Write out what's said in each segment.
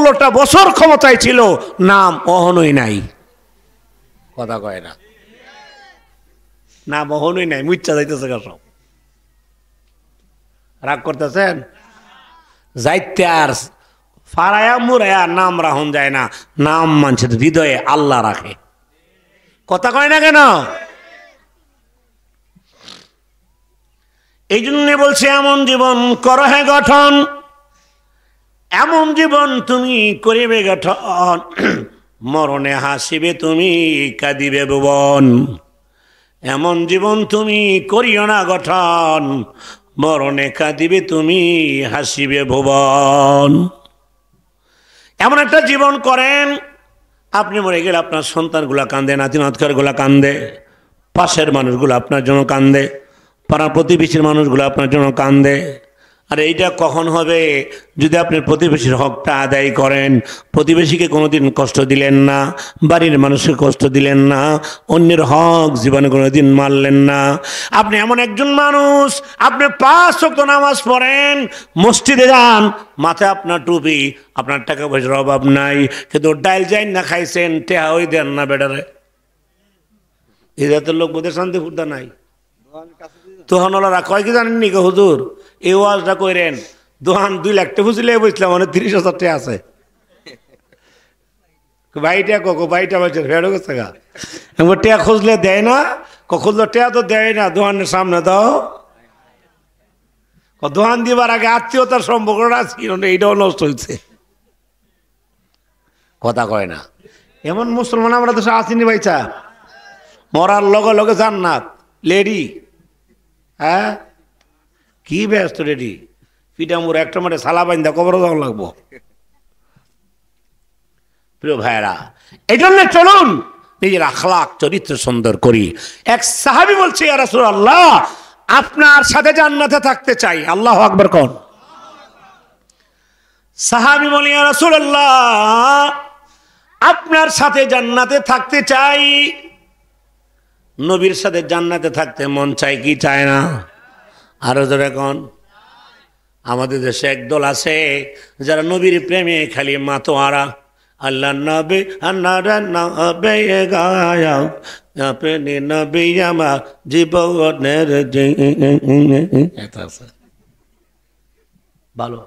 16টা বছর ক্ষমতায় ছিল, নাম অহনই নাই। কথা কয় না, নাম অহনই নাই, মুচ্ছা যাইতেছে সব। রাগ করতেছেন? যাইতে আর ফারায়া মুরায়া নাম রাখুন যায় না, নাম মানুষের হৃদয়ে আল্লাহ রাখে। কথা কয় না কেন? এই জন্য বলছে এমন জীবন করো হে গঠন, এমন জীবন তুমি করিবে গঠন, মরণে হাসিবে তুমি কাঁদিবে ভুবন। এমন জীবন তুমি করিও না গঠন, মরণে কাঁদিবে তুমি হাসিবে ভুবন। এমন একটা জীবন করেন, আপনি মরে গেলে আপনার সন্তানগুলা কান্দে, নাতি নাতকারগুলা কান্দে, পাশের মানুষগুলো আপনার জন্য কান্দে, পাড়া প্রতিবেশীর মানুষগুলো আপনার জন্য কান্দে। আর এইটা কখন হবে? যদি আপনি প্রতিবেশীর হকটা আদায় করেন, প্রতিবেশীকে কোনোদিন কষ্ট দিলেন না, বাড়ির মানুষকে কষ্ট দিলেন না, অন্যের হক জীবনে কোনোদিন মারলেন না। আপনি এমন একজন মানুষ, আপনি 5 ওয়াক্ত নামাজ পড়েন, মসজিদে যান, মাথায় আপনার টুপি, আপনার টাকা পয়সার অভাব নাই, কিন্তু ডাইল যাই না খাইছেন, টেহা ওই দেন না বেটারে। এই জাতের লোক বোধহয় শান্তিপুরটা নাই। তখন ওরা কয় কি জানেননি গো হুজুর, এই ওয়াজটা কইরেন, দোহান 2 লাখ টাকা বুঝলে বসলাম, মানে 30,000 টাকা আছে। ভাইটা কোকো ভাইটা বলছে ফেরো গেছে গা, টেয়া খুঁজলে দেয় না, খুঁজলো টেয়া তো দেয় না, দোহানের সামনে দাও। দোহান দিবার আগে আত্মীয়তার সম্পর্কটা ছিল না, এইটাও নষ্ট হয়েছে। কথা কয় না। এমন মুসলমান আমরা তো আসিনি ভাইচা, মরার লগে লগে জান্নাত লেডি। হ্যাঁ কি ব্যস্ত রেডি, পিটামুর একটা মাঠে সালা বাইন্দা কবর যাওয়া লাগবো। প্রিয় ভাইরা, এই জন্য চলুন নিজের আখলাক চরিত্র সুন্দর করি। এক সাহাবী বলছে, ইয়া রাসূলুল্লাহ, আপনার সাথে জান্নাতে থাকতে চাই। আল্লাহু আকবার কোন। সাহাবী বলে, ইয়া রাসূলুল্লাহ, আপনার সাথে জান্নাতে থাকতে চাই। নবীর সাথে জান্নাতে থাকতে মন চায় কি চায় না? আরো জোরে কোন। আমাদের দেশে একদল আছে যারা নবীর প্রেমে খালি মাতোয়ারা। আল্লাহ নবী আন্নারা নবে গায়া আপনি নবী আমার জীবনের ভালো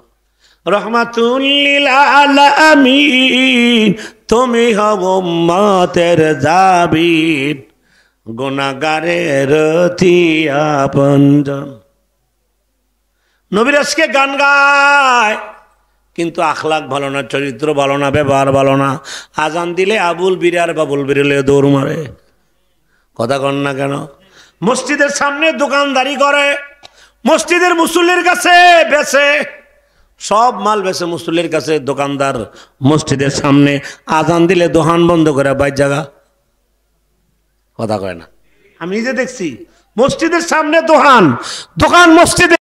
রহমাতুল লিল আলামিন, তুমি হও উম্মতের জাবির, গুনাহগারের আপনজন। নবীর আজকে গান গায়, কিন্তু আখলাক ভালো না, চরিত্র ভালো না, ব্যবহার ভালো না। আজান দিলে আবুল বিরার বাবুল বিরলে দৌড় মারে। কথা কন না কেন? মসজিদের সামনে দোকানদারি করে, মসজিদের মুসল্লির কাছে বেচে, সব মাল বেচে মুসল্লির কাছে। দোকানদার মসজিদের সামনে আজান দিলে দোকান বন্ধ করে বাইর জায়গা। কথা কয় না। আমি নিজে দেখছি মসজিদের সামনে দোকান, দোকান মসজিদে